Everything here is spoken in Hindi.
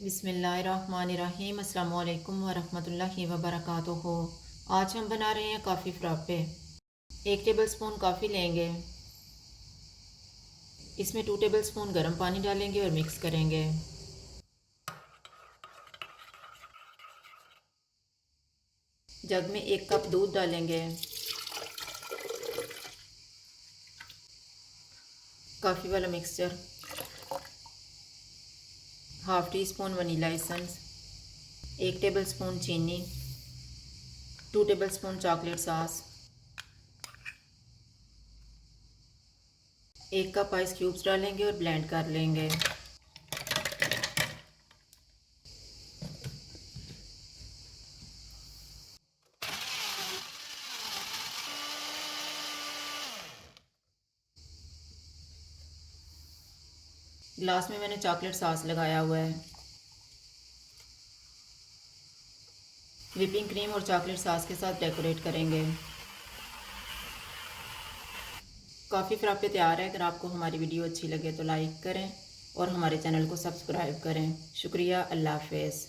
बिस्मिल्लाहिर्रहमानिर्रहीम। अस्सलामु अलैकुम वरहमतुल्लाहि वबरकातुहू। आज हम बना रहे हैं काफ़ी फ्राप्पे। 1 टेबलस्पून काफ़ी लेंगे, इसमें 2 टेबलस्पून गर्म पानी डालेंगे और मिक्स करेंगे। जग में 1 कप दूध डालेंगे, काफ़ी वाला mixture, half tea spoon vanilla essence, 1 tablespoon चीनी, 2 tablespoon chocolate sauce, 1 cup ice cubes डालेंगे और ब्लेंड कर लेंगे। ग्लास में मैंने चॉकलेट सॉस लगाया हुआ है। व्हिपिंग क्रीम और चॉकलेट सॉस के साथ डेकोरेट करेंगे। काफ़ी फ्राप्पे तैयार है। अगर आपको हमारी वीडियो अच्छी लगे तो लाइक करें और हमारे चैनल को सब्सक्राइब करें। शुक्रिया। अल्लाह हाफ़िज़।